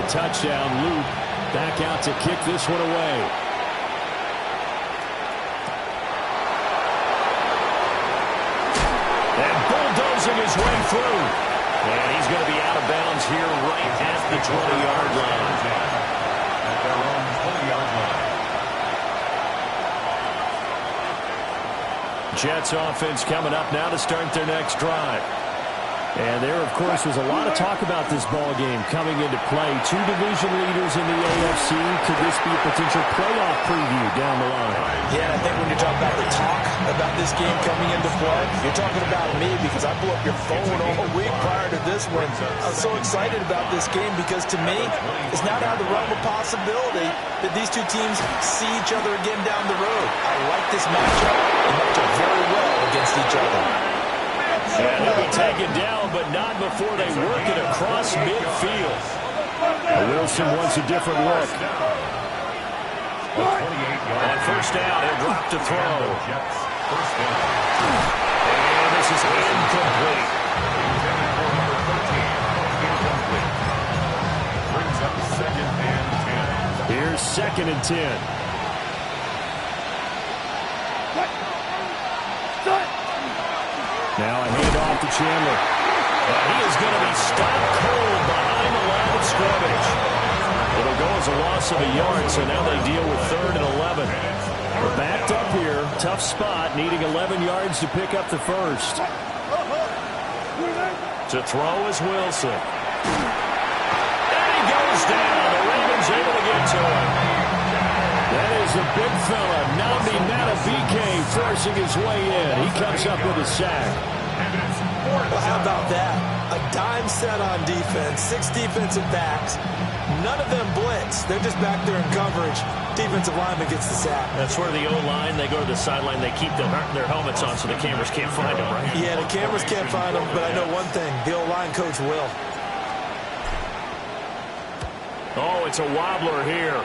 touchdown. Loop back out to kick this one away. And bulldozing his way through. And he's going to be out of bounds here right at the 20-yard line. At their own 20-yard line. Jets offense coming up now to start their next drive. And there, of course, was a lot of talk about this ball game coming into play. Two division leaders in the AFC. Could this be a potential playoff preview down the line? Yeah, I think when you talk about the talk about this game coming into play, you're talking about me because I blew up your phone all week prior to this one. I was so excited about this game because to me, it's not out of the realm of possibility that these two teams see each other again down the road. I like this matchup. They match up very well against each other. And they'll be taken down, but not before they work it across midfield. Wilson wants a different look. On first down, he'll drop to throw. And this is incomplete. Brings up 2nd and 10. Here's 2nd and 10. Now a handoff to Chandler. And he is going to be stopped cold behind the line of scrimmage. It'll go as a loss of a yard, so now they deal with 3rd and 11. We're backed up here. Tough spot, needing 11 yards to pick up the first. To throw is Wilson. And he goes down. The Ravens able to get to him. That is the big fella, Nnamdi Madubuike, forcing his way in. He comes up with a sack. Well, how about that? A dime set on defense, 6 defensive backs. None of them blitz. They're just back there in coverage. Defensive lineman gets the sack. That's where the O-line, they go to the sideline, they keep their helmets on so the cameras can't find them, right? Yeah, the cameras can't find them, but I know one thing. The O-line coach will. Oh, it's a wobbler here.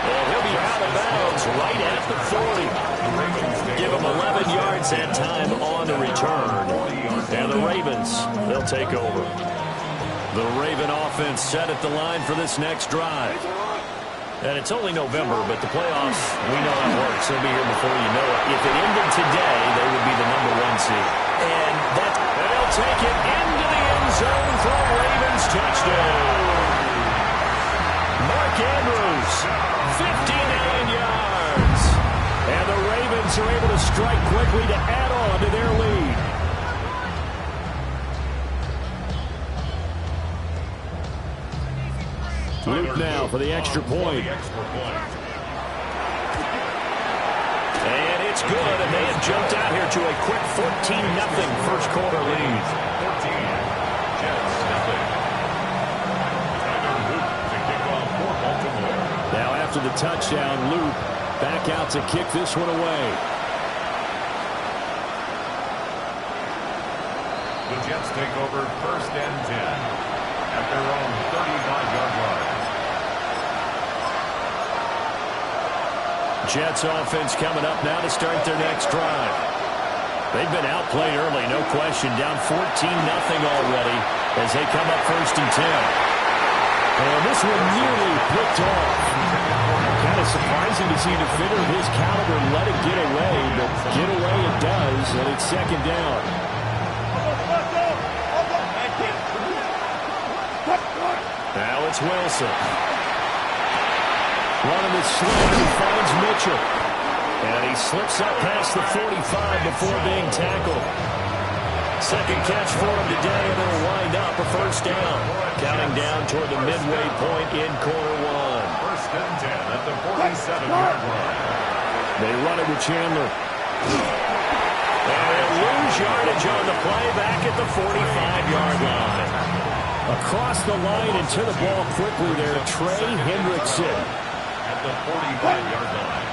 And he'll be out of bounds right at the 40. Give him 11 yards that time on the return. And the Ravens, they'll take over. The Raven offense set at the line for this next drive. And it's only November, but the playoffs, we know how it works. They'll be here before you know it. If it ended today, they would be the #1 seed. And they'll take it into the end zone for a Ravens touchdown. Mark Andrews, 59 yards. And the Ravens are able to strike quickly to add on to their lead. Luke now for the extra point. And it's good, and they have jumped out here to a quick 14-0 first quarter lead. 14, Jets, nothing. Tyler Luke to kick off for Baltimore. Now after the touchdown, Luke back out to kick this one away. The Jets take over 1st and 10 at their own 35-yard line. Jets offense coming up now to start their next drive. They've been outplayed early, no question. Down 14-0 already as they come up 1st and 10. And this one nearly picked off. Kind of surprising to see a defender of his caliber let it get away, but get away it does, and it's 2nd down. Now it's Wilson. Running the sling, he finds Mitchell. And he slips up past the 45 before being tackled. Second catch for him today, and it'll wind up a 1st down. Counting down toward the midway point in quarter 1. 1st and 10 at the 47-yard line. They run it with Chandler. And they'll lose yardage on the play back at the 45-yard line. Across the line and to the ball quickly there, Trey Hendrickson. At the 45-yard line.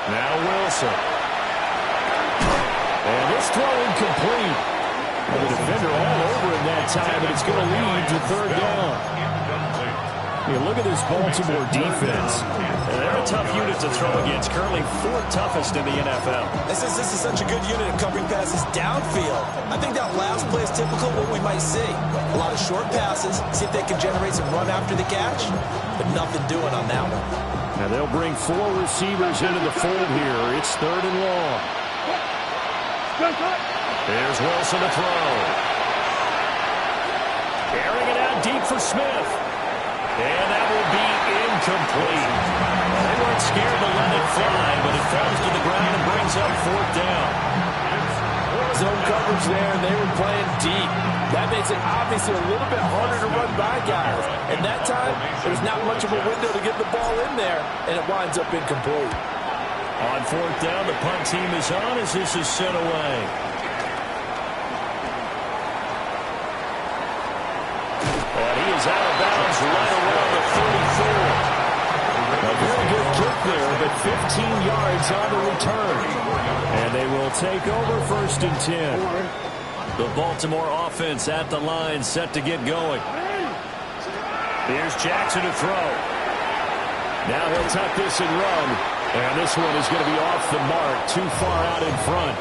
Now Wilson. And this throw incomplete. And the defender all over him that time, but it's going to lead to 3rd down. You look at this Baltimore defense. They're a tough unit to throw against. Currently 4th toughest in the NFL. This is such a good unit of covering passes downfield. I think that last play is typical of what we might see. A lot of short passes. See if they can generate some run after the catch. But nothing doing on that one. Now they'll bring 4 receivers into the fold here. It's 3rd and long. There's Wilson to throw. Carrying it out deep for Smith. And that will be incomplete. They weren't scared to let it fly, but it falls to the ground and brings up 4th down. Zone coverage there, and they were playing deep. That makes it obviously a little bit harder to run by guys. And that time, there's not much of a window to get the ball in there, and it winds up incomplete. On 4th down, the punt team is on as this is sent away. And he is out of bounds right around the 34. A very good kick there, but 15 yards on the return. And they will take over 1st and 10. The Baltimore offense at the line, set to get going. Here's Jackson to throw. Now he'll tuck this and run. And this one is going to be off the mark, too far out in front.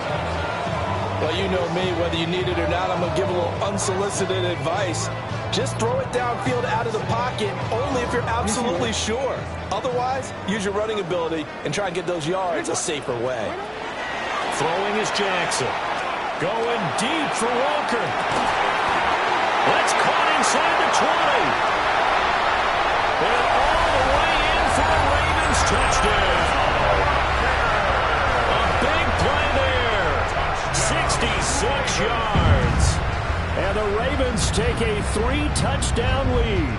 Well, you know me, whether you need it or not, I'm going to give a little unsolicited advice. Just throw it downfield out of the pocket only if you're absolutely sure. Otherwise, use your running ability and try and get those yards a safer way. Throwing is Jackson. Going deep for Walker. That's caught inside the 20. And all the way in for the Ravens touchdown. A big play there. 66 yards. And the Ravens take a 3-touchdown lead.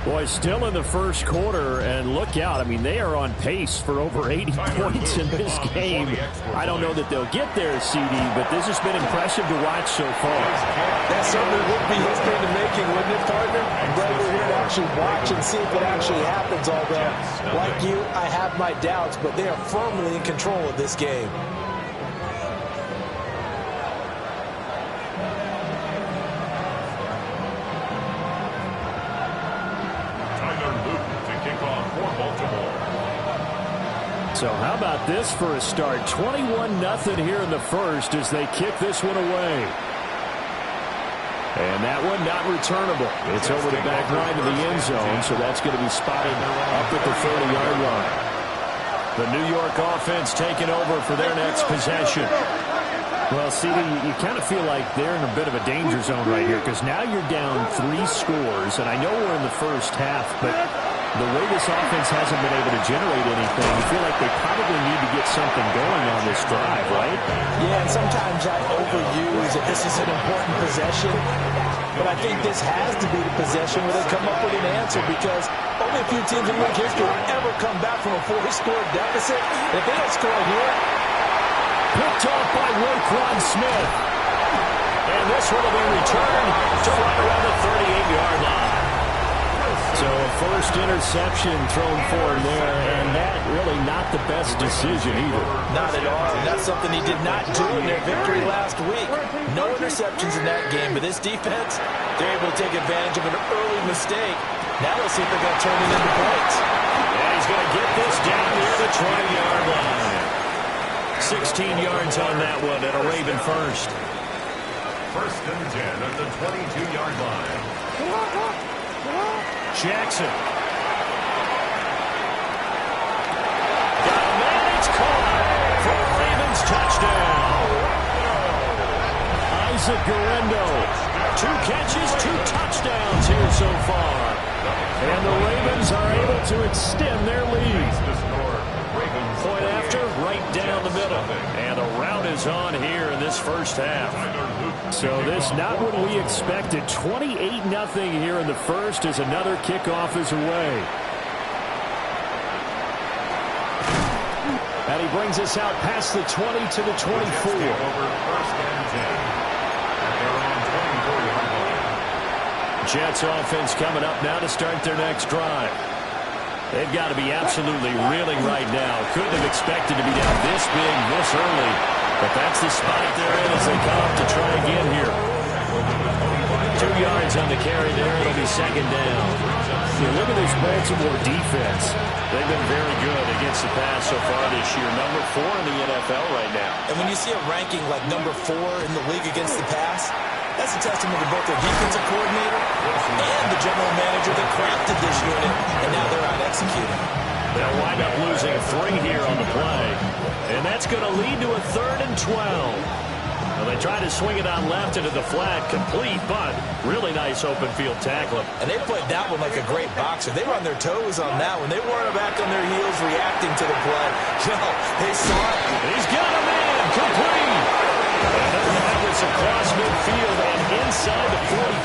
Boy, still in the first quarter, and look out. I mean, they are on pace for over 80 points in this game. I don't know that they'll get there, CD, but this has been impressive to watch so far. That certainly would be history in the making, wouldn't it, partner? I'm glad we're here to actually watch and see if it actually happens, although, like you, I have my doubts, but they are firmly in control of this game. So how about this for a start? 21-0 here in the first as they kick this one away. And that one not returnable. It's over the back line of the end zone, so that's going to be spotted up at the 30-yard line. The New York offense taking over for their next possession. Well, CD, you kind of feel like they're in a bit of a danger zone right here because now you're down 3 scores, and I know we're in the first half, but the way this offense hasn't been able to generate anything, you feel like they probably need to get something going on this drive, right? Yeah, and sometimes I overuse that this is an important possession, but I think this has to be the possession where they come up with an answer because only a few teams in league history ever come back from a 4-score deficit. If they don't score here, picked off by Roquan Smith. And this one will be returned to right around the 38-yard line. So a first interception thrown for him there, and that really not the best decision either. Not at all. And that's something he did not do in their victory last week. No interceptions in that game, but this defense, they're able to take advantage of an early mistake. Now let's see if they're going to turn it into points. And he's going to get this down near the 20-yard line. 16 yards on that one at a Raven first. 1st and 10 at the 22-yard line. Jackson. Got a man, it's caught for a Ravens touchdown. Isaac Guerrero. 2 catches, 2 touchdowns here so far. And the Ravens are able to extend their lead. Point after, right down the middle. And the rout is on here in this first half. So this not what we expected. 28-0 here in the first as another kickoff is away. And he brings us out past the 20 to the 24. Jets offense coming up now to start their next drive. They've got to be absolutely reeling right now. Couldn't have expected to be down this big, this early. But that's the spot they're in as they come up to try again here. 2 yards on the carry there. It'll be 2nd down. you look at this Baltimore defense. They've been very good against the pass so far this year. Number 4 in the NFL right now. And when you see a ranking like number 4 in the league against the pass, that's a testament to both their defensive coordinator and the general manager that crafted this unit, and now they're out executing. They'll wind up losing 3 here on the play, and that's going to lead to a 3rd and 12. Well, they try to swing it on left into the flat, complete, but really nice open field tackling. And they played that one like a great boxer. They were on their toes on that one. They weren't back on their heels reacting to the play. No, they saw it. He's got a man, complete. And that was across midfield and inside the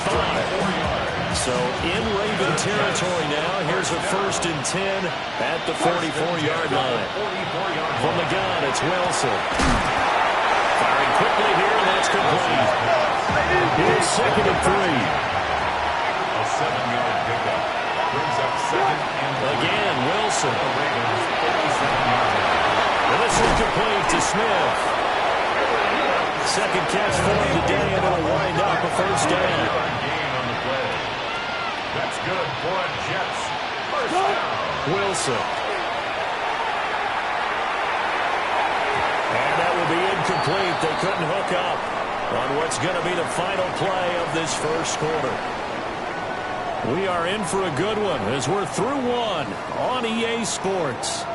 45. So in Raven territory now. Here's a 1st and 10 at the 44-yard line. From the gun, it's Wilson. Firing quickly here, and that's complete. Here's 2nd and 3. A 7-yard pickup brings up 2nd and 3. Again, Wilson. The Ravens 57-yard line. And this is complete to Smith. 2nd catch for him today, and it'll wind up a 1st down. Gain on the play. That's good for a Jets. 1st down. Wilson. And that will be incomplete. They couldn't hook up on what's going to be the final play of this 1st quarter. We are in for a good one as we're through 1 on EA Sports.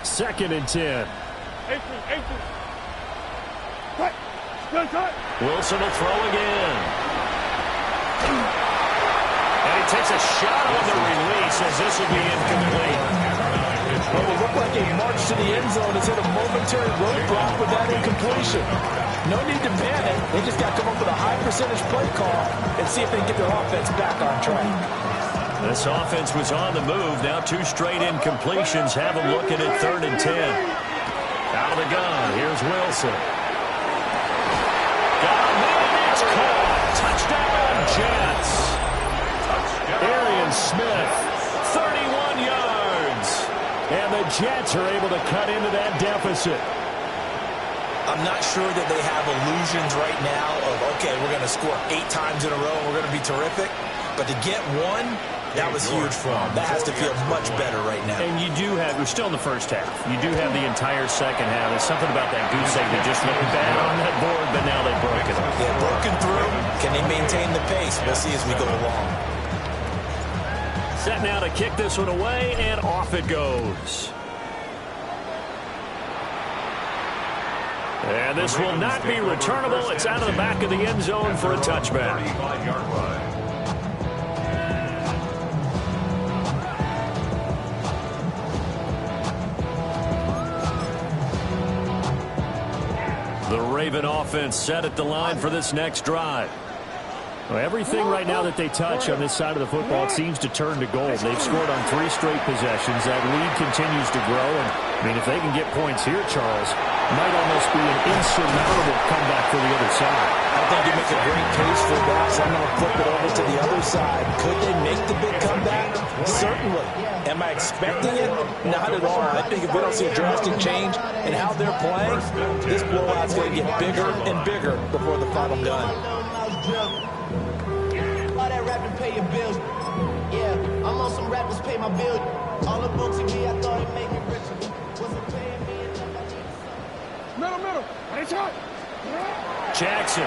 Second and 10. Wilson will throw again. And he takes a shot on the release as this will be incomplete. Well, it looked like a march to the end zone has hit a momentary roadblock with that incompletion. No need to panic. They just got to come up with a high percentage play call and see if they can get their offense back on track. This offense was on the move. Now 2 straight incompletions have them looking at 3rd and 10. Out of the gun. Here's Wilson. Got a man. It's caught. Touchdown, Jets. Arian Smith, 31 yards. And the Jets are able to cut into that deficit. I'm not sure that they have illusions right now of, okay, we're going to score 8 times in a row and we're going to be terrific. But to get 1, that was huge for them. That has to feel much better right now. And you do have, we're still in the 1st half. You do have the entire 2nd half. There's something about that goose egg that just looked bad on that board, but now they've broken it. They're broken through. Can they maintain the pace? We'll see as we go along. Set now to kick this one away, and off it goes. And this will not be returnable. It's out of the back of the end zone for a touchback. 35-yard line. The Raven offense set at the line for this next drive. Well, everything right now that they touch on this side of the football, it seems to turn to gold. They've scored on 3 straight possessions. That lead continues to grow. And, I mean, if they can get points here, Charles, might almost be an insurmountable comeback for the other side. I think you make a great case for that, so I'm going to flip it over to the other side. Could they make the big comeback? Certainly. Am I expecting it? Not at all. I think if we don't see a drastic change in how they're playing, this blowout's going to get bigger and bigger before the final gun. All that rapping pay your bills. Yeah, I'm on some rappers pay my bills. All the books in me, I thought it made me richer. Wasn't paying me enough, I needed something. Middle. It's hot. Jackson.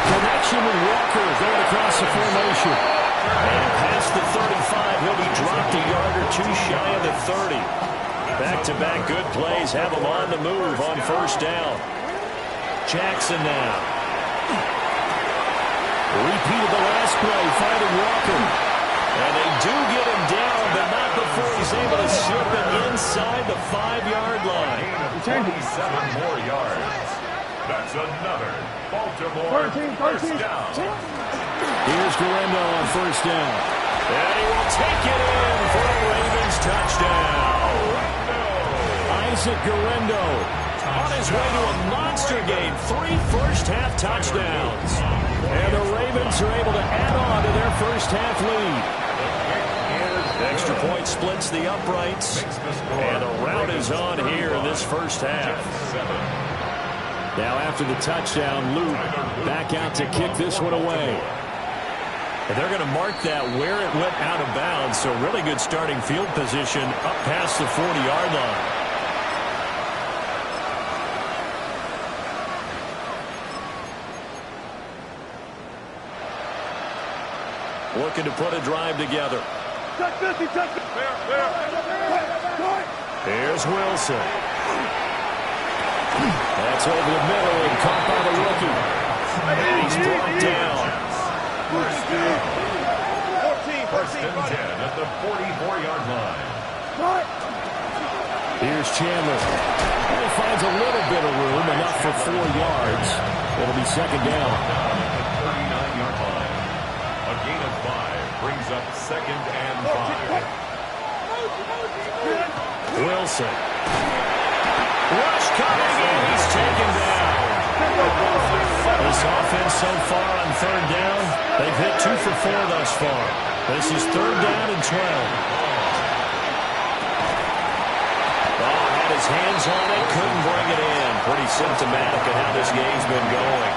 Connection with Walker going across the formation. And past the 35, he'll be dropped a yard or 2 shy of the 30. Back-to-back good plays have him on the move on 1st down. Jackson now. Repeat of the last play, finding Walker. And they do get him down, but not before he's able to slip it inside the 5-yard line. 27 more yards. That's another Baltimore 1st down. Here's Guerrero on 1st down. And he will take it in for a Ravens touchdown. Isaac Guerrero on his way to a monster game. 3 first-half touchdowns. And the Ravens are able to add on to their first-half lead. Extra point splits the uprights. And a rout is on here in this first half. Now after the touchdown, Luke back out to kick this one away. And they're going to mark that where it went out of bounds. So really good starting field position up past the 40-yard line. Looking to put a drive together. Here's Wilson. That's over the middle and caught by the rookie. And he's brought down. First and 10 at the 44-yard line. Here's Chandler. And he finds a little bit of room, enough for 4 yards. It'll be second down. At the 39-yard line. A gain of 5 brings up second and 5. Wilson. Rush coming in. He's taken down. This offense so far on third down, they've hit 2 for 4 thus far. This is third down and 12. Had his hands on it, couldn't bring it in. Pretty symptomatic of how this game's been going.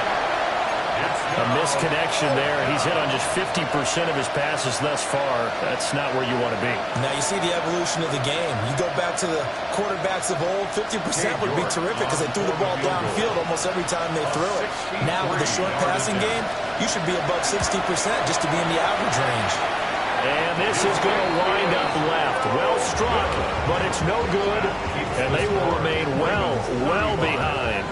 A misconnection there. He's hit on just 50% of his passes thus far. That's not where you want to be. Now you see the evolution of the game. You go back to the quarterbacks of old, 50% would be terrific because they threw the ball downfield almost every time they threw it. Now with the short passing game, you should be above 60% just to be in the average range. And this is going to wind up left. Well struck, but it's no good. And they will remain well behind.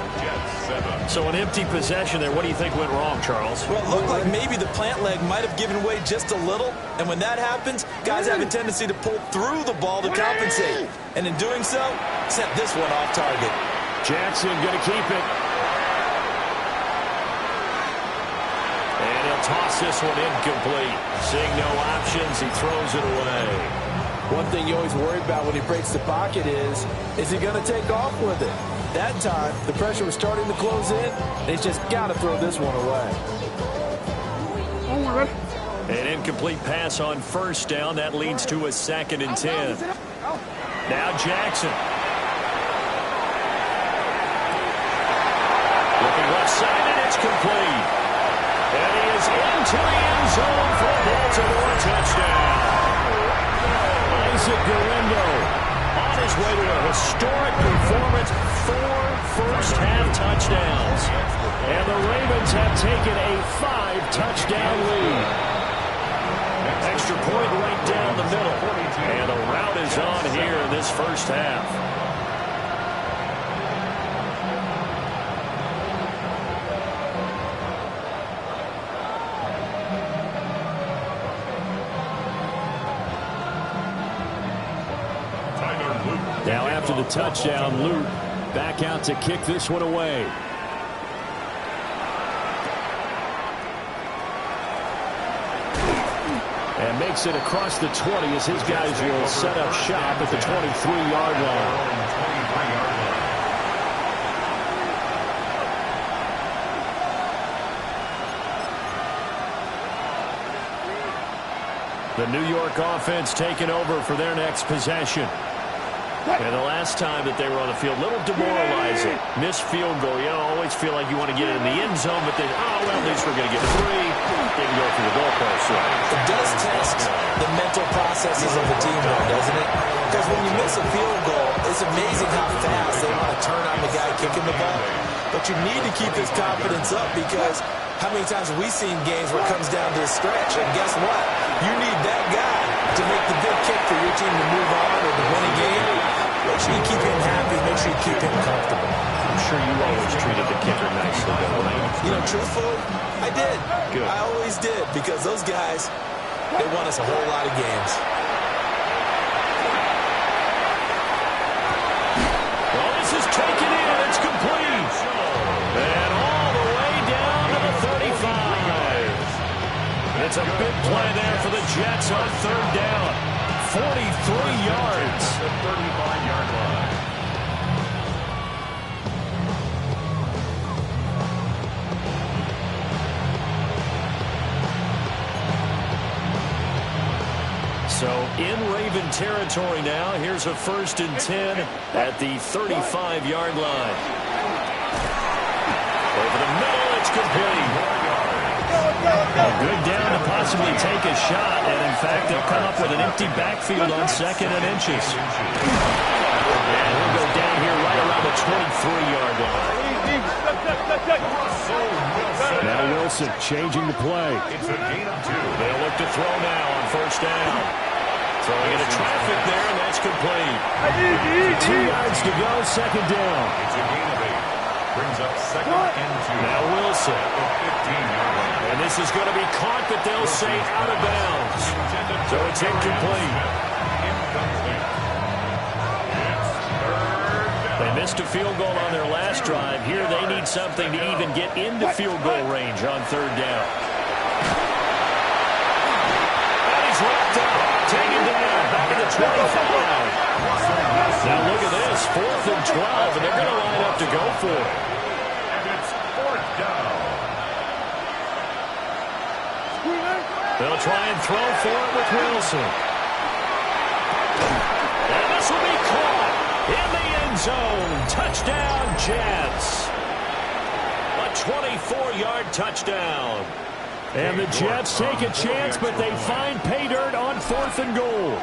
So an empty possession there. What do you think went wrong, Charles? Well, it looked like maybe the plant leg might have given way just a little. And when that happens, guys have a tendency to pull through the ball to compensate. And in doing so, set this one off target. Jackson going to keep it. And he'll toss this one incomplete. Seeing no options, he throws it away. One thing you always worry about when he breaks the pocket is he going to take off with it? That time, the pressure was starting to close in, and he's just got to throw this one away. An incomplete pass on first down. That leads to a second and 10. Now Jackson. Looking left side, and it's complete. And he is into the end zone for a Baltimore touchdown. Isaac Guerrero on his way to a historic performance, 4 first-half touchdowns. And the Ravens have taken a 5-touchdown lead. Extra point right down the middle. And a rout is on here in this first half. Now after the touchdown, Luke back out to kick this one away. And makes it across the 20 as his guys will set up shop at the 23-yard line. The New York offense taking over for their next possession. And the last time that they were on the field, a little demoralizing. Missed field goal. You always feel like you want to get it in the end zone, but then, well, at least we're going to get 3. Didn't go through the goalpost. So it does test the mental processes of the team, though, doesn't it? Because when you miss a field goal, it's amazing how fast they want to turn on the guy kicking the ball. But you need to keep his confidence up because how many times have we seen games where it comes down to a stretch? And guess what? You need that guy to make the big kick for your team to move on or to win a game. Make sure you keep him happy. Make sure you keep him comfortable. I'm sure you always treated the kicker nicely, though, right? You know, truthfully, I did. Good. I always did because those guys, they won us a whole lot of games. Well, this is taken in. It's complete. And all the way down to the 35. It's a big play there for the Jets on third down. 43 yards. The 35-yard line. in Raven territory now. Here's a 1st and 10 at the 35-yard line. Over the middle, it's complete. A good down to possibly take a shot, and in fact, they'll come up with an empty backfield on 2nd and inches. And he'll go down here right around the 23-yard line. Now Wilson changing the play. They'll look to throw now on 1st down. Throwing into traffic there, and that's complete. 2 yards to go, 2nd down. It's a gain of 8. Brings up 2nd and 2. Now Wilson. The 15-yard line. And this is going to be caught, but they'll say out of bounds. So it's incomplete. They missed a field goal on their last drive. Here they need something to even get into field goal range on 3rd down. And he's wrapped up. Taken down. Back at the 25. Now look at this. 4th and 12, and they're going to line up to go for it. And it's 4th down. They'll try and throw for it with Wilson. And this will be caught in the end zone. Touchdown, Jets. A 24-yard touchdown. And the Jets take a chance, but they find pay dirt on 4th and goal.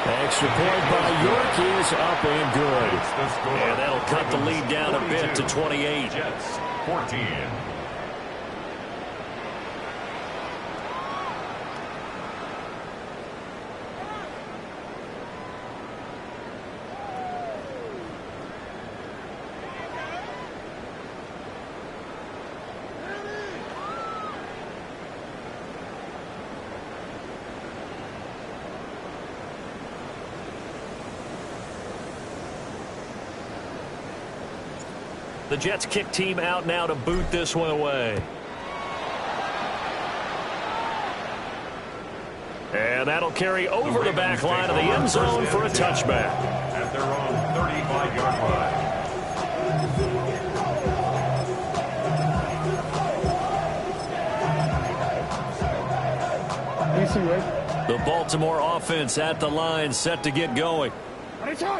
Extra point by York is up and good. And that'll cut the lead down a bit to 28. Jets 14. The Jets kick team out now to boot this one away. And that'll carry over the back line of the end zone for a touchback. At their own 35-yard line. The Baltimore offense at the line, set to get going.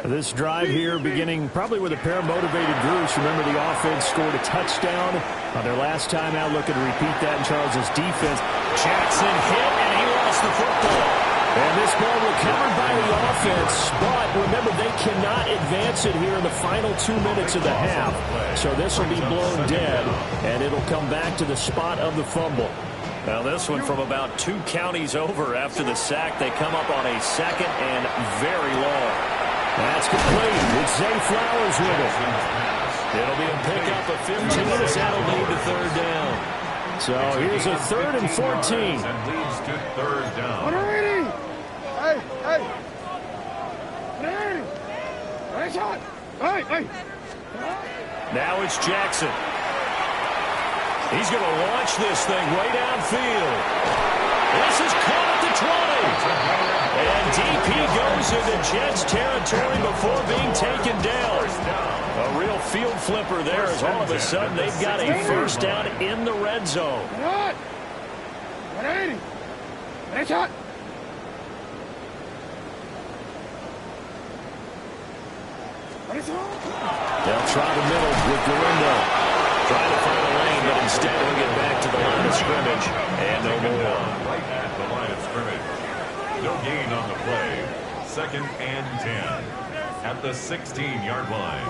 This drive here beginning probably with a pair of motivated groups. Remember, the offense scored a touchdown on their last time out. Looking to repeat that in Charles' defense. Jackson hit, and he lost the football. And this ball recovered by the offense, but remember, they cannot advance it here in the final 2 minutes of the half. So this will be blown dead, and it'll come back to the spot of the fumble. Now this one from about 2 counties over after the sack. They come up on a 2nd and very long. That's complete. It's Zay Flowers with it. It'll be a pickup of 15. That'll lead to 3rd down. So here's a 3rd and 14. And leads to 3rd down. Now it's Jackson. He's going to launch this thing way downfield. This is caught at the 20. And DP goes into Jets territory before being taken down. A real field flipper there as all of a sudden they've got a 1st down in the red zone. They'll try the middle with Galindo. Trying to find a lane, but instead he'll get back to the line of scrimmage. And no more. Right at the line of scrimmage. No gain on the play. 2nd and 10. At the 16-yard line.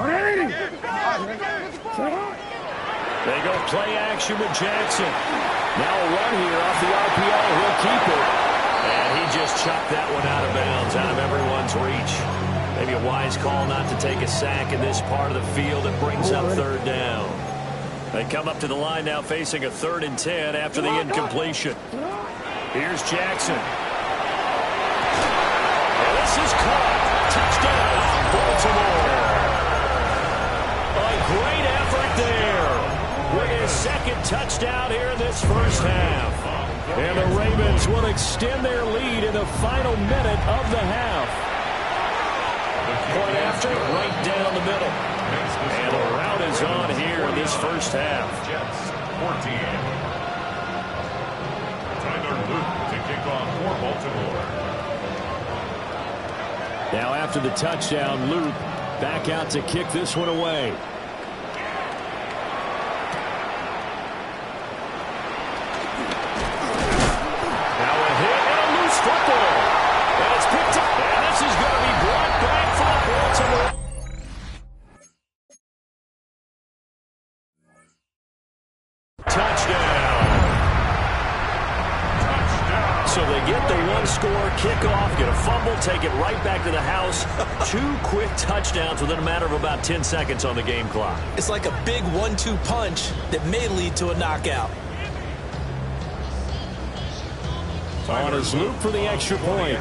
They go play action with Jackson. Now a run here off the RPO. He'll keep it. And he just chucked that one out of bounds, out of everyone's reach. Maybe a wise call not to take a sack in this part of the field. It brings up 3rd down. They come up to the line now facing a 3rd and 10 after the incompletion. Here's Jackson. And this is caught. Touchdown, Baltimore. A great effort there. With his 2nd touchdown here in this 1st half. And the Ravens will extend their lead in the final minute of the half. Point after, right down the middle. And the route is on here in this 1st half. Jets 14. Tyler Luke to kick off for Baltimore. Baltimore. Now after the touchdown, Loop back out to kick this one away. Now a hit and a loose football. And it's picked up. And this is going to be brought back for Baltimore. So they get the one-score kickoff, get a fumble, take it right back to the house. 2 quick touchdowns within a matter of about 10 seconds on the game clock. It's like a big 1-2 punch that may lead to a knockout. On his loop for the extra point.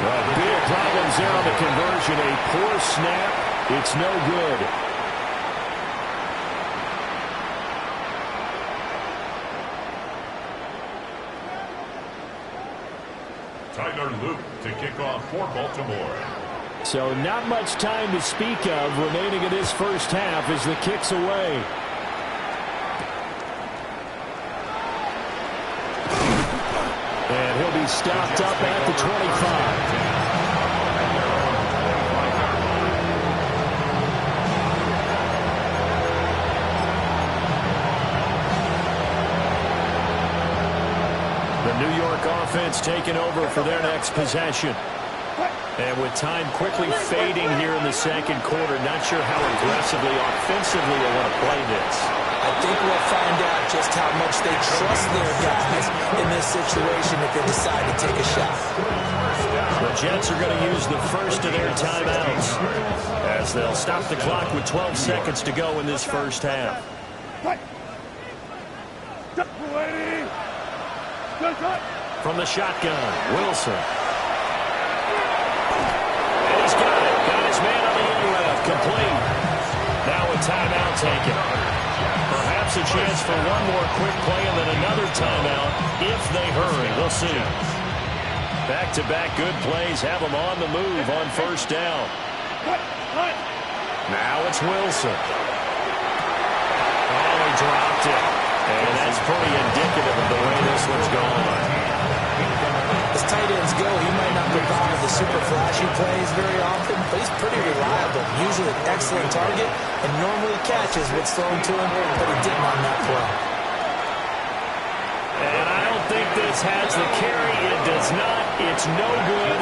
Well, big problems there on the conversion. A poor snap. It's no good. Tyler Loop to kick off for Baltimore. So not much time to speak of remaining in this first half as the kick's away. And he'll be stopped up at the 25. New York offense taking over for their next possession. And with time quickly fading here in the second quarter, not sure how aggressively, offensively they want to play this. I think we'll find out just how much they trust their guys in this situation if they decide to take a shot. The Jets are going to use the first of their timeouts as they'll stop the clock with 12 seconds to go in this first half. From the shotgun, Wilson. And he's got it. Got his man on the in-route. Complete. Now a timeout taken. Perhaps a chance for one more quick play and then another timeout if they hurry. We'll see. Back-to-back good plays have them on the move on first down. Now it's Wilson. Oh, he dropped it. And that's pretty indicative of the way this one's going. As tight ends go, he might not provide the super flashy plays very often, but he's pretty reliable, usually an excellent target, and normally catches what's thrown to him, but he didn't on that play. And I don't think this has the carry. It does not. It's no good.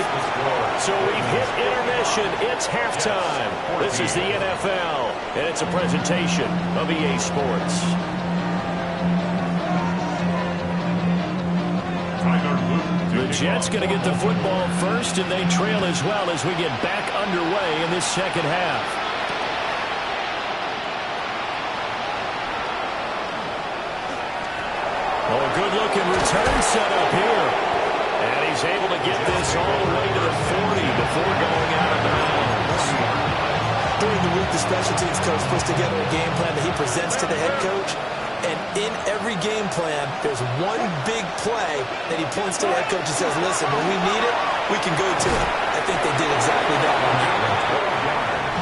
So we've hit intermission. It's halftime. This is the NFL, and it's a presentation of EA Sports. The Jets going to get the football first, and they trail as well as we get back underway in this second half. Oh, a good-looking return set up here. And he's able to get this all the way to the 40 before going out of bounds. During the week, the special teams coach puts together a game plan that he presents to the head coach. And in every game plan, there's one big play that he points to the head coach and says, listen, when we need it, we can go to it. I think they did exactly that on that one.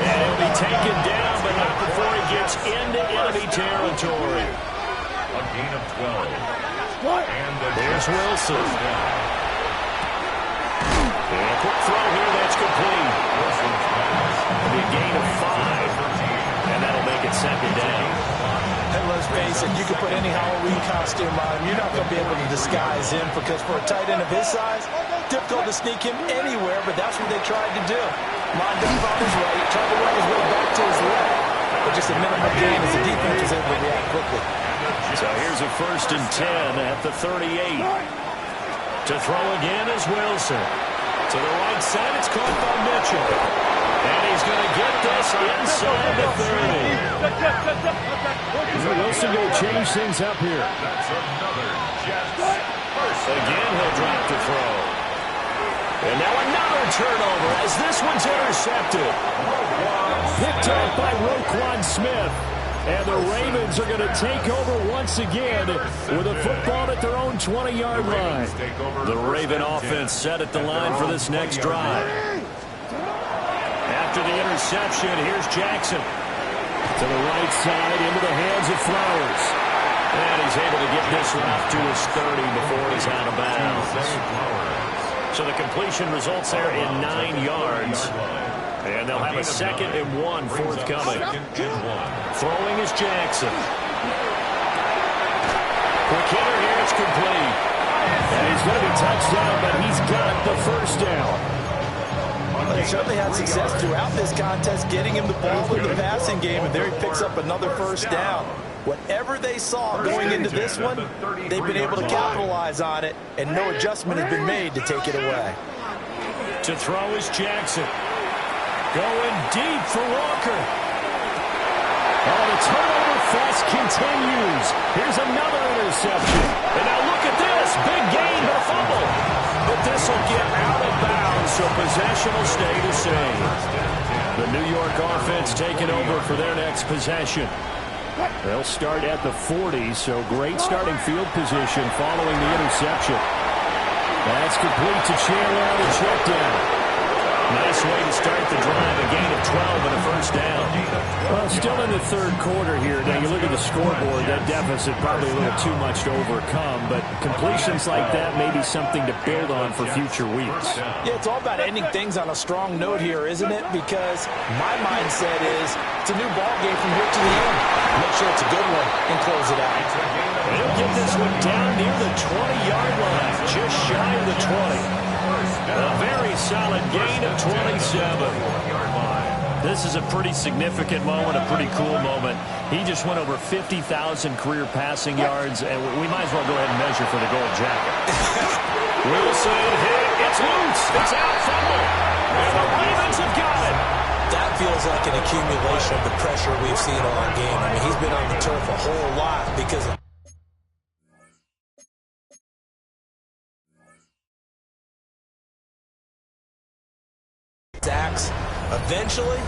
And he'll be taken down, but not before he gets into enemy territory. A gain of 12. And there's Wilson. And a quick throw here, that's complete. It'll be a gain of 5. And that'll make it second down. And let's face it, you can put any Halloween costume on him. You're not going to be able to disguise him because for a tight end of his size, difficult to sneak him anywhere, but that's what they tried to do. Lined up on his right, tried to run his way back to his left. But just a minimum gain as the defense was able to react quickly. So here's a 1st and 10 at the 38. To throw again is Wilson. To the right side, it's caught by Mitchell. And he's going to get this inside the 30. Wilson going to change things up here. That's another Jets first. Again, he'll drop the throw. And now another turnover as this one's intercepted. Picked up by Roquan Smith. And the Ravens are going to take over once again with a football at their own 20-yard line. The Raven offense set at the line for this next drive. After the interception, here's Jackson. To the right side, into the hands of Flowers. And he's able to get this one up to his 30 before he's out of bounds. So the completion results there in 9 yards. And they'll have a 2nd and 1 forthcoming. Throwing is Jackson. Quick hitter here, it's complete. And he's going to be touched down, but he's got the first down. Well, they certainly had success throughout this contest getting him the ball in the passing game, and there he picks up another first down. Whatever they saw going into this one, they've been able to capitalize on it, and no adjustment has been made to take it away. To throw is Jackson. Going deep for Walker. Oh, the turnover fest continues. Here's another interception. And now look at this. Big gain, but a fumble. But this will get out of bounds, so possession will stay the same. The New York offense taking over for their next possession. They'll start at the 40, so great starting field position following the interception. That's complete to Chandler on the check down. Nice way to start the drive, a gain of 12 and a first down. Well, still in the third quarter here. Now, you look at the scoreboard, that deficit probably a little too much to overcome, but completions like that may be something to build on for future weeks. Yeah, it's all about ending things on a strong note here, isn't it? Because my mindset is it's a new ball game from here to the end. Make sure it's a good one and close it out. And he'll get this one down near the 20-yard line, just shy of the 20. A very solid gain of 27. This is a pretty significant moment, a pretty cool moment. He just went over 50,000 career passing yards, and we might as well go ahead and measure for the gold jacket. Wilson hit. It's loose. It's out. Fumble. And the Ravens have got it. That feels like an accumulation of the pressure we've seen all game. I mean, he's been on the turf a whole lot because of sacks. Eventually,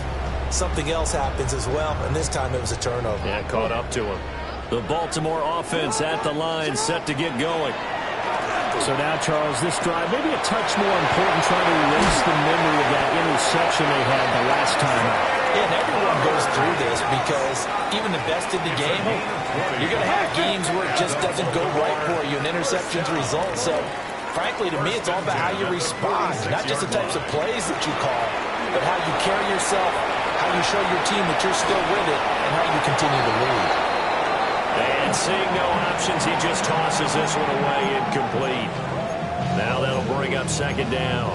something else happens as well, and this time it was a turnover. Yeah, caught up to him. The Baltimore offense at the line, set to get going. So now, Charles, this drive maybe a touch more important, trying to erase the memory of that interception they had the last time out. Yeah, and everyone goes through this because even the best in the game, you're going to have games where it just doesn't go right for you, and interceptions result. So, frankly, to me, it's all about how you respond, not just the types of plays that you call, but how you carry yourself, how you show your team that you're still with it, and how you continue to lead. And seeing no options, he just tosses this one away incomplete. Now that'll bring up 2nd down.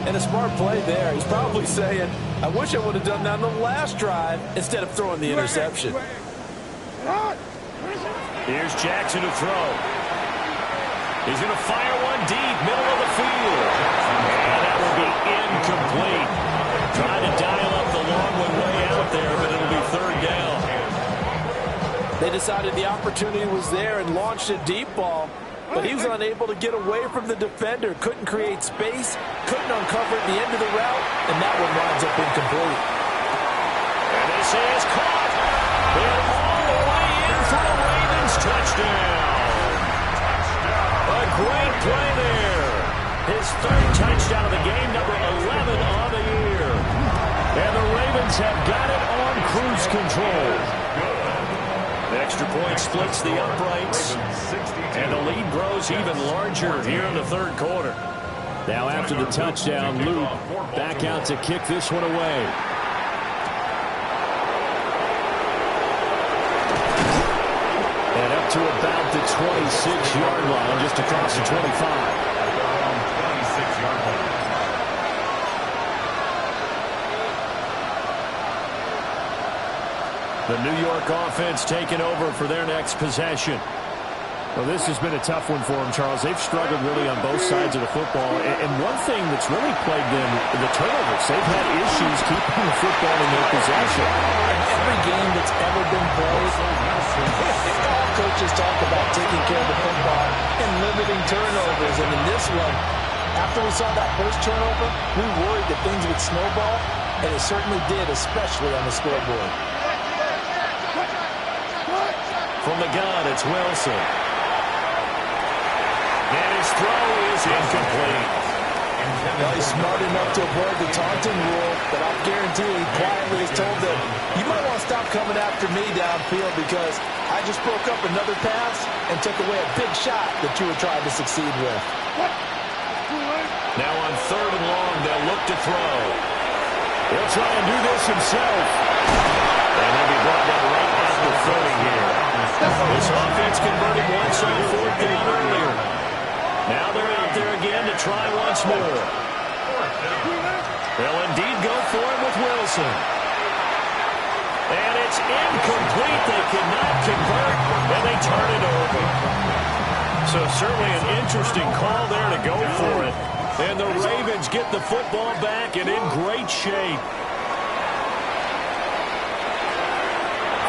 And a smart play there. He's probably saying, I wish I would have done that on the last drive instead of throwing the interception. Here's Jackson to throw. He's going to fire one deep, middle of the field. And that will be incomplete. Trying to dial up the long one way out there, but it'll be 3rd down. They decided the opportunity was there and launched a deep ball, but he was unable to get away from the defender, couldn't create space, couldn't uncover at the end of the route, and that one winds up incomplete. And this is caught. They're all the way in for the Ravens touchdown. A great play there. His 3rd touchdown of the game, number 11 on the year. And the Ravens have got it on cruise control. The extra point splits the uprights, and the lead grows even larger here in the 3rd quarter. Now after the touchdown, Luke back out to kick this one away. And up to about the 26-yard line, just across the 25. 26-yard line. The New York offense taking over for their next possession. Well, this has been a tough one for them, Charles. They've struggled really on both sides of the football. And one thing that's really plagued them, the turnovers. They've had issues keeping the football in their possession. Every game that's ever been played, all coaches talk about taking care of the football and limiting turnovers. And in this one, after we saw that first turnover, we worried that things would snowball, and it certainly did, especially on the scoreboard. From the gun, it's Wilson. And his throw is incomplete. Well, he's smart enough to avoid the taunting rule, but I'll guarantee he quietly is told that you might want to stop coming after me downfield because I just broke up another pass and took away a big shot that you were trying to succeed with. Now on 3rd and long, they'll look to throw. He'll try and do this himself. And he'll be brought down right at the 30 here. This offense converted once on 4th down earlier. Now they're out there again to try once more. They'll indeed go for it with Wilson. And it's incomplete. They cannot convert, and they turn it over. So certainly an interesting call there to go for it. And the Ravens get the football back and in great shape.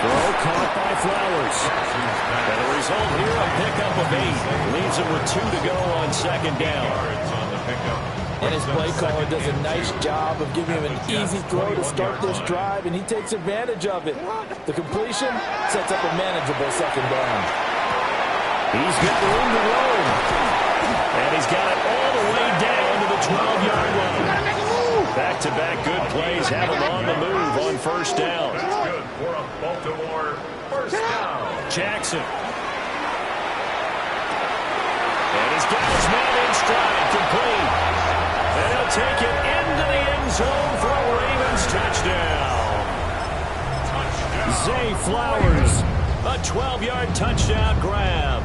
Throw caught by Flowers. And the result here, a pickup of 8. Leaves him with 2 to go on 2nd down. And his play caller does a nice job of giving him an easy throw to start this drive, and he takes advantage of it. The completion sets up a manageable 2nd down. He's got room to roam. And he's got it all the way down to the 12-yard line. Back-to-back good plays have him on the move on 1st down. That's good for a Baltimore 1st down. Jackson. And he's got his man in stride, complete. And he'll take it into the end zone for a Ravens touchdown. Zay Flowers, a 12-yard touchdown grab.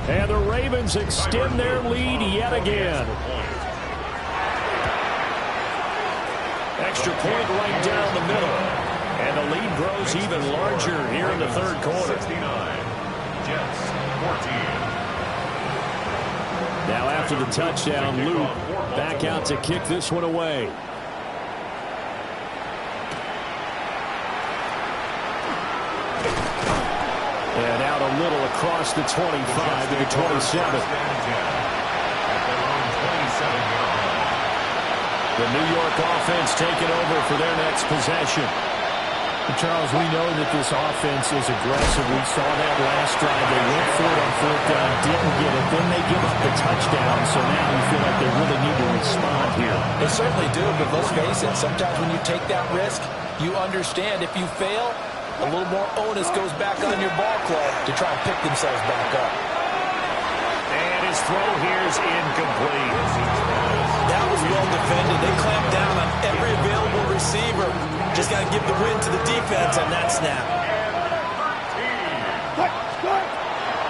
And the Ravens extend their lead yet again. Extra point right down the middle. And the lead grows even larger here in the 3rd quarter. 69, Jets 14. Now after the touchdown, Luke back out to kick this one away. And out a little across the 25 to the 27. The New York offense taking over for their next possession. Charles, we know that this offense is aggressive. We saw that last drive. They went for it on 4th down, didn't get it. Then they give up the touchdown, so now you feel like they really need to respond here. They certainly do, but let's face it, sometimes when you take that risk, you understand if you fail, a little more onus goes back on your ball club to try and pick themselves back up. And his throw here is incomplete. That was well defended. They clamped down on every available receiver. Just got to give the win to the defense on that snap.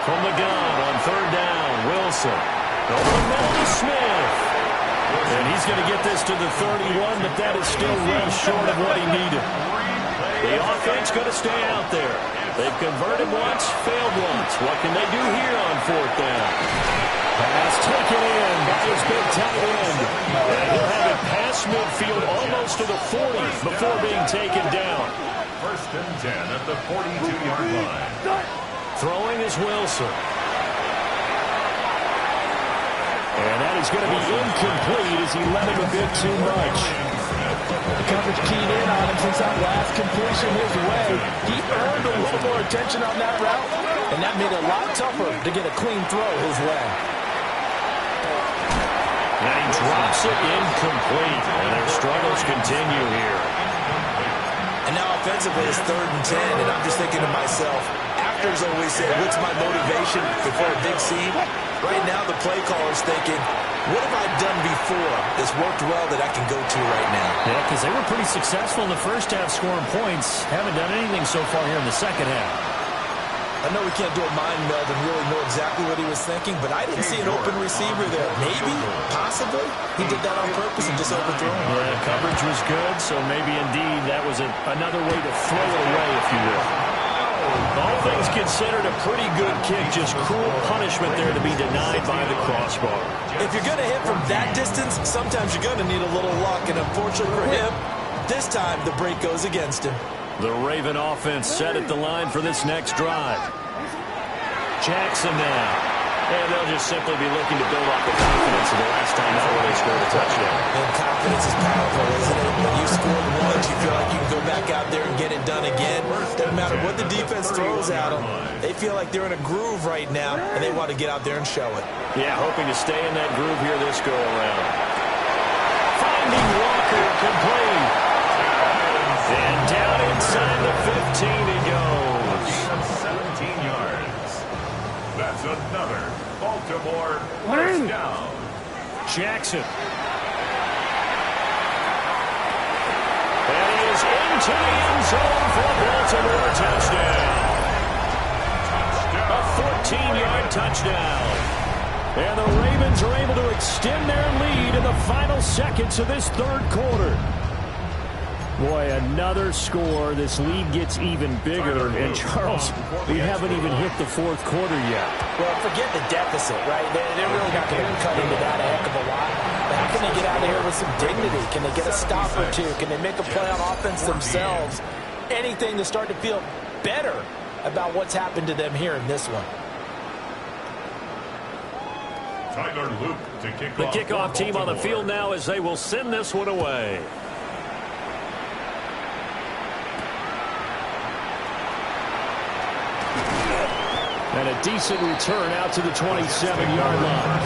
From the gun on 3rd down, Wilson. Over the middle to Smith. And he's going to get this to the 31, but that is still well short of what he needed. The offense going to stay out there. They've converted once, failed once. What can they do here on 4th down? Pass taken in by his big tight end. And he'll have it past midfield almost to the 40 before being taken down. 1st and 10 at the 42-yard line. Throwing is Wilson. And that is going to be incomplete as he let him a bit too much. The coverage keyed in on him since that last completion his way. He earned a little more attention on that route, and that made it a lot tougher to get a clean throw his way. And he drops it incomplete. And their struggles continue here. And now offensively it's 3rd and 10, and I'm just thinking to myself, actors always say, what's my motivation before a big scene? Right now the play caller's thinking, what have I done before that's worked well that I can go to right now? Yeah, because they were pretty successful in the first half scoring points. Haven't done anything so far here in the second half. I know we can't do a mind meld and really know exactly what he was thinking, but I didn't see an open receiver there. Maybe, possibly, he did that on purpose and just overthrew him. Yeah, coverage was good, so maybe indeed that was another way to throw it away, if you will. All things considered, a pretty good kick, just cruel punishment there to be denied by the crossbar. If you're going to hit from that distance, sometimes you're going to need a little luck, and unfortunately for him, this time the break goes against him. The Raven offense set at the line for this next drive. Jackson now. And they'll just simply be looking to build up the confidence of the last time out where they scored a touchdown. And confidence is powerful, isn't it? When you scored once, you feel like you can go back out there and get it done again. Doesn't matter what the defense throws at them. They feel like they're in a groove right now, and they want to get out there and show it. Yeah, hoping to stay in that groove here this go-around. Finding Walker complete. And down inside the 15 Baltimore first down. Jackson. And he is into the end zone for a Baltimore touchdown. A 14-yard touchdown. And the Ravens are able to extend their lead in the final seconds of this third quarter. Boy, another score. This lead gets even bigger. And, Charles, we haven't even hit the fourth quarter yet. Well, forget the deficit, right? They're really not going to cut into that a heck of a lot. But how can they get out of here with some dignity? Can they get a stop or two? Can they make a play on offense themselves? Anything to start to feel better about what's happened to them here in this one. The kickoff team on the field now as they will send this one away. And a decent return out to the 27-yard line.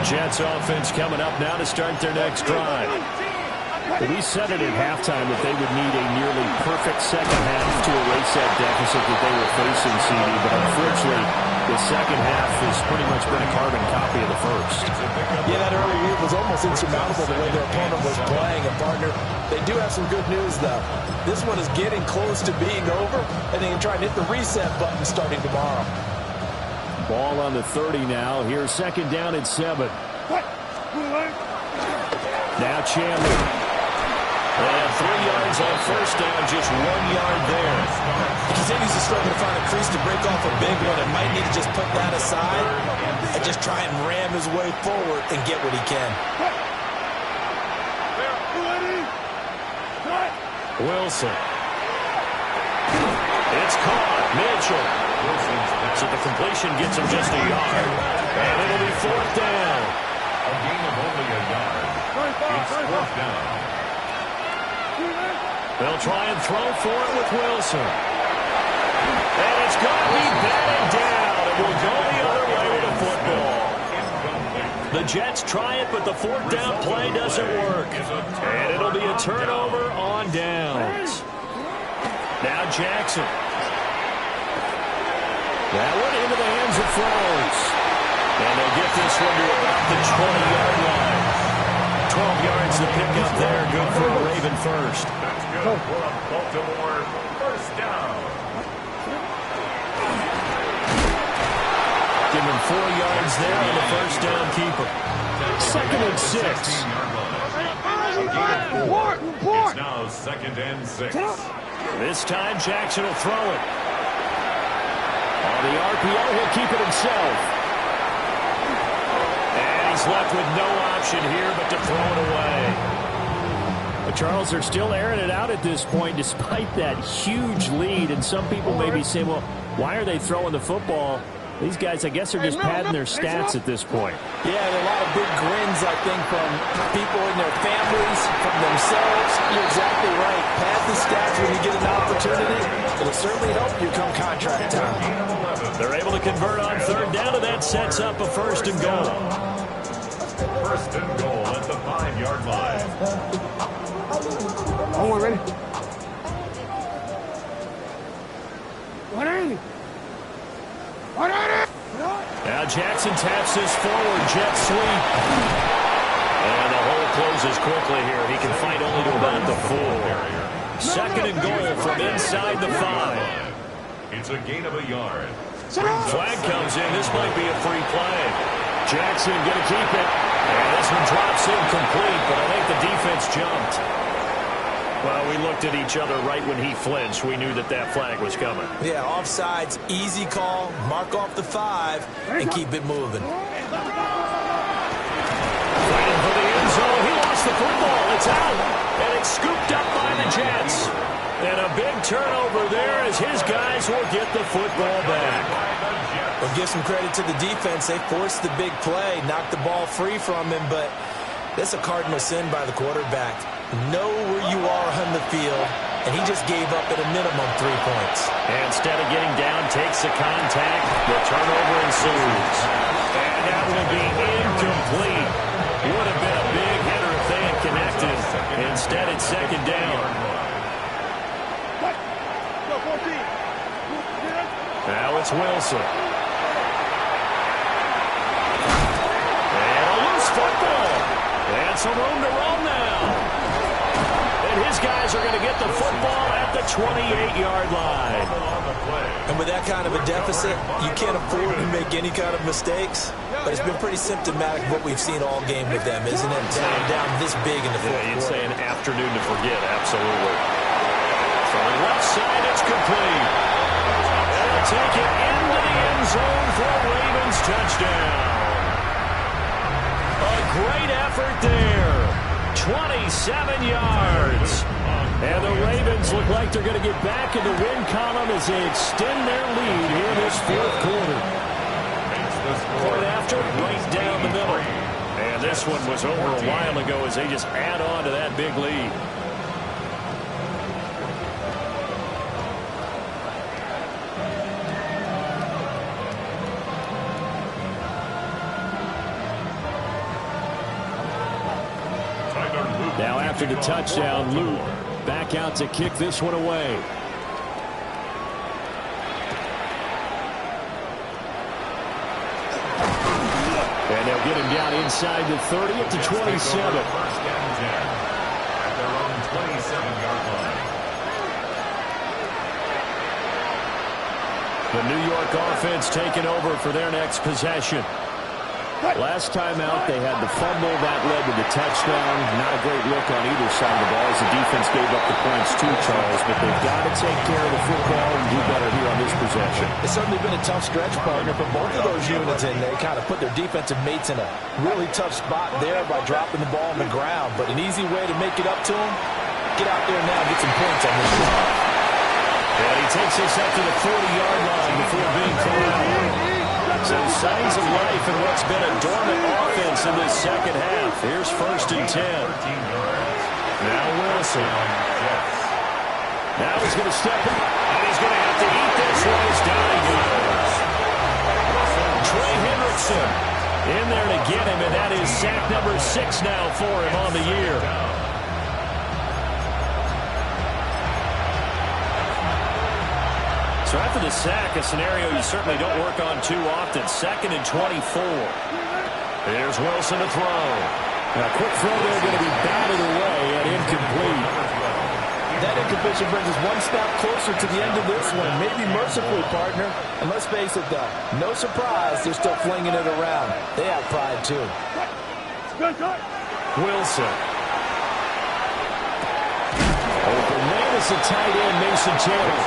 Jets offense coming up now to start their next drive. We said it at halftime that they would need a nearly perfect second half to erase that deficit that they were facing, CD, but unfortunately, the second half has pretty much been a carbon copy of the first. Yeah, that early lead was almost insurmountable the way their opponent was playing. And, partner, they do have some good news, though. This one is getting close to being over, and they can try and hit the reset button starting tomorrow. Ball on the 30 now. Here's second down and 7. Now Chandler. And 3 yards on first down, just 1 yard there. He continues to struggle to find a crease to break off a big one and might need to just put that aside and just try and ram his way forward and get what he can. Wilson. It's caught. Mitchell. So the completion gets him just a yard. And it'll be fourth down. A gain of only a yard. It's fourth down. They'll try and throw for it with Wilson. And it's going to be batted down. It will go the other way with the football. The Jets try it, but the fourth down play doesn't work. And it'll be a turnover on downs. Now Jackson. That one into the hands of Flowers. And they'll get this one to about the 20-yard line. 12 yards to pick up there. Good for a Raven first. That's good for a Baltimore first down. Give him 4 yards there on the first down keeper. Second and 6. It's now second and 6. This time Jackson will throw it. On the RPO, he'll keep it himself. And he's left with no option here but to throw it away. But Charles, they're still airing it out at this point despite that huge lead. And some people may be saying, well, why are they throwing the football? These guys, I guess, are just padding their stats at this point. Yeah, there are a lot of big grins, I think, from people in their families, from themselves. You're exactly right. Pad the stats when you get an opportunity. It'll certainly help you come contract time. They're able to convert on third down, and that sets up a first and goal. First and goal at the 5-yard line. Oh, we're ready. What are you? What are you? Now Jackson taps this forward, jet sweep. And the hole closes quickly here. He can fight only to about the 4. Second and goal from inside the 5. It's a gain of a yard. Flag comes in. This might be a free play. Jackson going to keep it. And this one drops incomplete, but I think the defense jumped. Well, we looked at each other right when he flinched. We knew that that flag was coming. Yeah, offsides, easy call, mark off the 5, and keep it moving. Fighting for the end zone. He lost the football. It's out. And it's scooped up by the Jets. And a big turnover there as his guys will get the football back. Well, give some credit to the defense. They forced the big play, knocked the ball free from him, but that's a cardinal sin by the quarterback. Know where you are on the field, and he just gave up at a minimum 3 points. And instead of getting down, takes the contact. The turnover ensues. And that will be incomplete. Would have been a big hitter if they had connected. Instead, it's second down. Now it's Wilson. And a loose football. And some room to run now. And his guys are going to get the football at the 28-yard line. And with that kind of a deficit, you can't afford to make any kind of mistakes. But it's been pretty symptomatic of what we've seen all game with them, isn't it? Down this big in the fourth quarter. You'd say an afternoon to forget, absolutely. From the left side, it's complete. And they'll take it into the end zone for a Ravens touchdown. A great effort there. 27 yards. And the Ravens look like they're going to get back in the win column as they extend their lead here in this fourth quarter. Point after, right down the middle. And this one was over a while ago as they just add on to that big lead. Now after the touchdown, Luke back out to kick this one away. And they'll get him down inside the 30 at the 27. First and 10 at their own 27-yard line. The New York offense taking over for their next possession. Last time out, they had the fumble that led to the touchdown. Not a great look on either side of the ball as the defense gave up the points too, Charles. But they've got to take care of the football and do better here on this possession. It's certainly been a tough stretch, partner, for both of those units, and they kind of put their defensive mates in a really tough spot there by dropping the ball on the ground. But an easy way to make it up to them, get out there now and get some points on this drive. And he takes us up to the 40-yard line before being corralled. So signs of life in what's been a dormant offense in this second half. Here's first and 10. Now Wilson. Now he's going to step in, and he's going to have to eat this one as down he goes. Trey Hendrickson in there to get him, and that is sack number 6 now for him on the year. So after the sack, a scenario you certainly don't work on too often. 2nd and 24. Here's Wilson to throw. A quick throw there going to be batted away and incomplete. That incompletion brings us one step closer to the end of this one. Maybe mercifully, partner. And let's face it, though, no surprise they're still flinging it around. They have pride, too. Wilson. Open man is the tight end, Mason Taylor.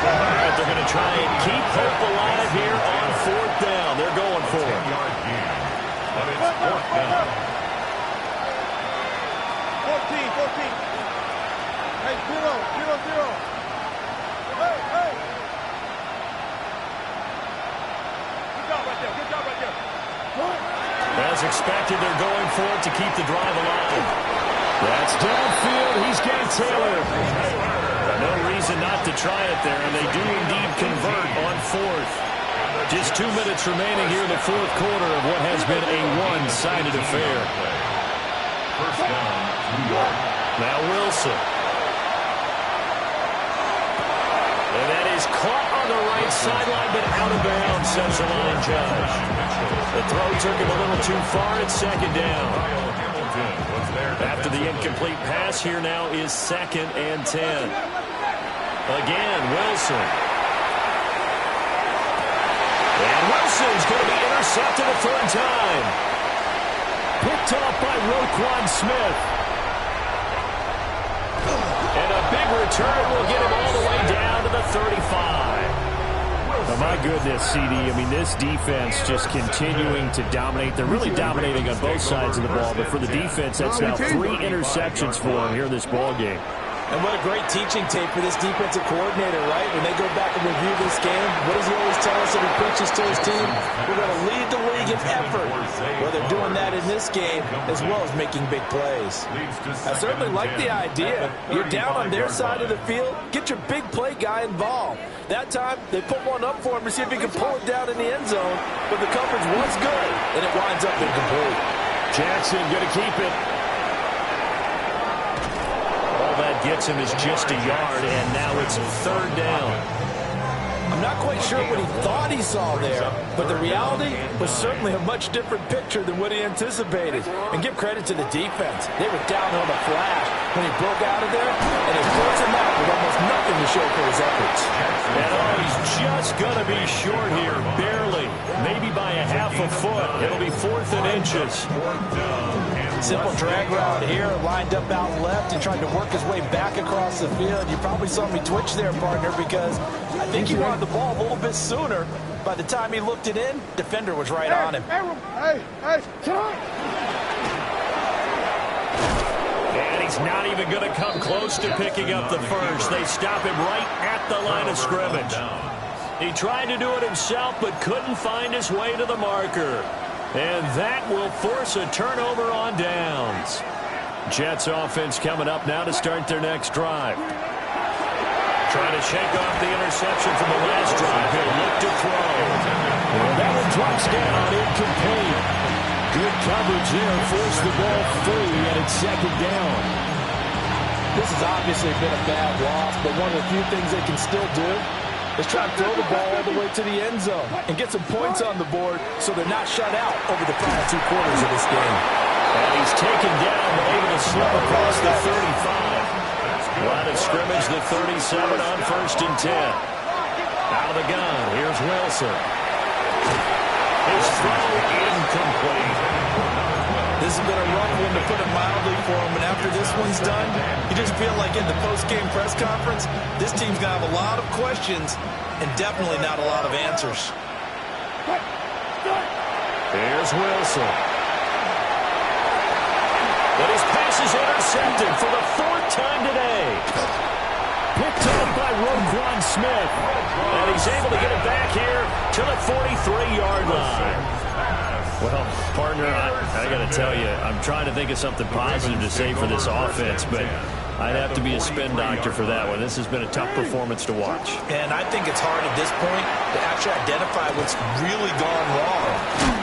But they're going to try and keep hope alive here on 4th down. They're going for it. But it's 4th down. 14. Hey, 0. Hey. Good job right there. As expected, they're going for it to keep the drive alive. That's downfield. He's got Taylor. No reason not to try it there, and they do indeed convert on 4th. Just 2 minutes remaining here in the fourth quarter of what has been a one-sided affair. First down, New York. Now Wilson. And that is caught on the right sideline, but out of bounds, says the line judge. The throw took him a little too far at 2nd down. After the incomplete pass, here now is 2nd and 10. Again, Wilson. And Wilson's going to be intercepted a 3rd time. Picked off by Roquan Smith. And a big return will get him all the way down to the 35. Oh, my goodness, CD. I mean, this defense just continuing to dominate. They're really dominating on both sides of the ball, but for the defense, that's now 3 interceptions for them here in this ball game. And what a great teaching tape for this defensive coordinator, right? When they go back and review this game, what does he always tell us that he preaches to his team? We're going to lead the league in effort. Well, they're doing that in this game as well as making big plays. I certainly like the idea. You're down on their side of the field. Get your big play guy involved. That time, they put one up for him to see if he can pull it down in the end zone. But the coverage was good, and it winds up incomplete. Jackson going to keep it. that gets him is just a yard, and now it's 3rd down. I'm not quite sure what he thought he saw there, but the reality was certainly a much different picture than what he anticipated. And give credit to the defense. They were down on the flash when he broke out of there, and they forced him out with almost nothing to show for his efforts. And he's just going to be short here, barely, maybe by a half a foot. It'll be 4th and inches. Simple drag route here, lined up out left and tried to work his way back across the field. You probably saw me twitch there, partner, because I think he wanted the ball a little bit sooner. By the time he looked it in, defender was right on him. Hey, And he's not even going to come close to picking up the first. They stop him right at the line of scrimmage. He tried to do it himself, but couldn't find his way to the marker. And that will force a turnover on downs. Jets offense coming up now to start their next drive. Trying to shake off the interception from the last drive. He'll look to throw. And that one drops down, incomplete. Good coverage there, forced the ball free, and it's 2nd down. This has obviously been a bad loss, but one of the few things they can still do is try to throw the ball all the way to the end zone and get some points on the board so they're not shut out over the final 2 quarters of this game. And he's taken down, but able to slip across the 35. Line of scrimmage, the 37 on 1st and 10. Out of the gun, here's Wilson. His throw incomplete. This has been a rough one, to put it mildly, for him. And after this one's done, you just feel like in the post-game press conference, this team's going to have a lot of questions and definitely not a lot of answers. Here's Wilson. But his pass is intercepted for the 4th time today. Picked up by Roquan Smith. And he's able to get it back here to the 43-yard line. Well, partner, I got to tell you, I'm trying to think of something positive to say for this offense, but I'd have to be a spin doctor for that one. This has been a tough performance to watch. And I think it's hard at this point to actually identify what's really gone wrong.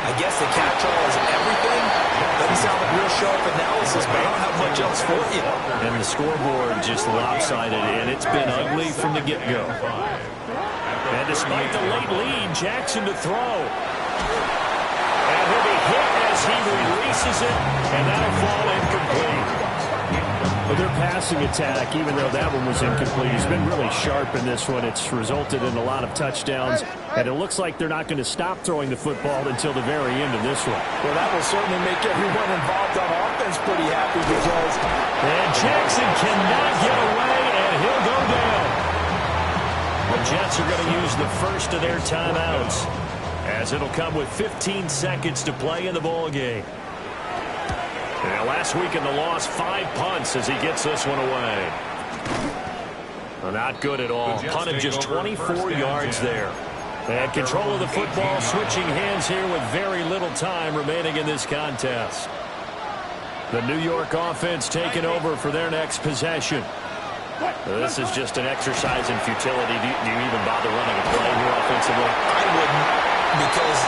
I guess the catch-all is everything. Doesn't sound like real sharp analysis, but I don't have much else for you. And the scoreboard just lopsided, and it's been ugly from the get-go. And despite the late lead, Jackson to throw. And he'll be hit as he releases it, and that'll fall incomplete. Well, their passing attack, even though that one was incomplete, has been really sharp in this one. It's resulted in a lot of touchdowns, and it looks like they're not going to stop throwing the football until the very end of this one. Well, that will certainly make everyone involved on offense pretty happy, because... And Jackson cannot get away, and he'll go down. The Jets are going to use the first of their timeouts, as it'll come with 15 seconds to play in the ball game. Now, last week in the loss, 5 punts as he gets this one away. Well, not good at all. Punted just 24 yards there. And control of the football, switching hands here with very little time remaining in this contest. The New York offense taking over for their next possession. This is just an exercise in futility. Do you even bother running a play here offensively? I wouldn't, because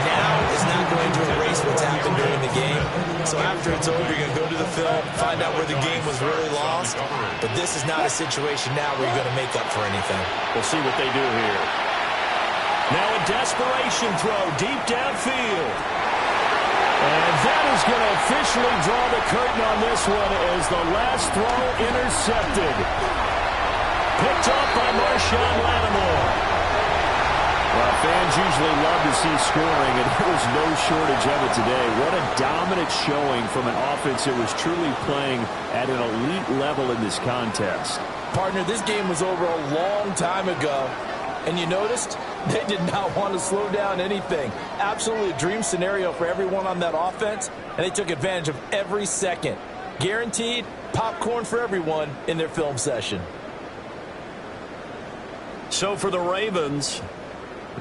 now is not going to erase what's happened during the game. So after it's over, you're going to go to the film, find out where the game was really lost. But this is not a situation now where you're going to make up for anything. We'll see what they do here. Now a desperation throw deep downfield. And that is going to officially draw the curtain on this one as the last throw intercepted. Picked up by Marshawn Lattimore. Well, fans usually love to see scoring, and there was no shortage of it today. What a dominant showing from an offense that was truly playing at an elite level in this contest. Partner, this game was over a long time ago. And you noticed they did not want to slow down anything. Absolutely a dream scenario for everyone on that offense, and they took advantage of every second. Guaranteed popcorn for everyone in their film session. So for the Ravens,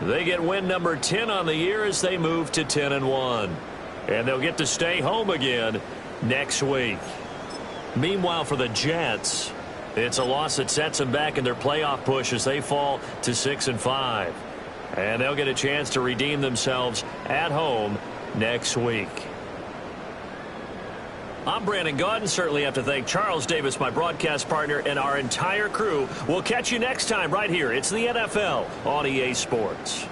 they get win number 10 on the year as they move to 10-1. And they'll get to stay home again next week. Meanwhile, for the Jets, it's a loss that sets them back in their playoff push as they fall to 6-5. And they'll get a chance to redeem themselves at home next week. I'm Brandon Gaudin. Certainly have to thank Charles Davis, my broadcast partner, and our entire crew. We'll catch you next time right here. It's the NFL on EA Sports.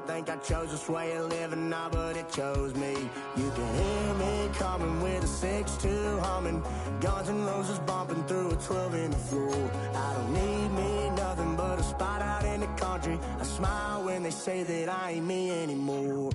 think I chose this way of living, nah, but it chose me. You can hear me coming with a 6-2 humming, Guns N' Roses bumping through a 12 in the floor. I don't need me nothing but a spot out in the country. I smile when they say that I ain't me anymore.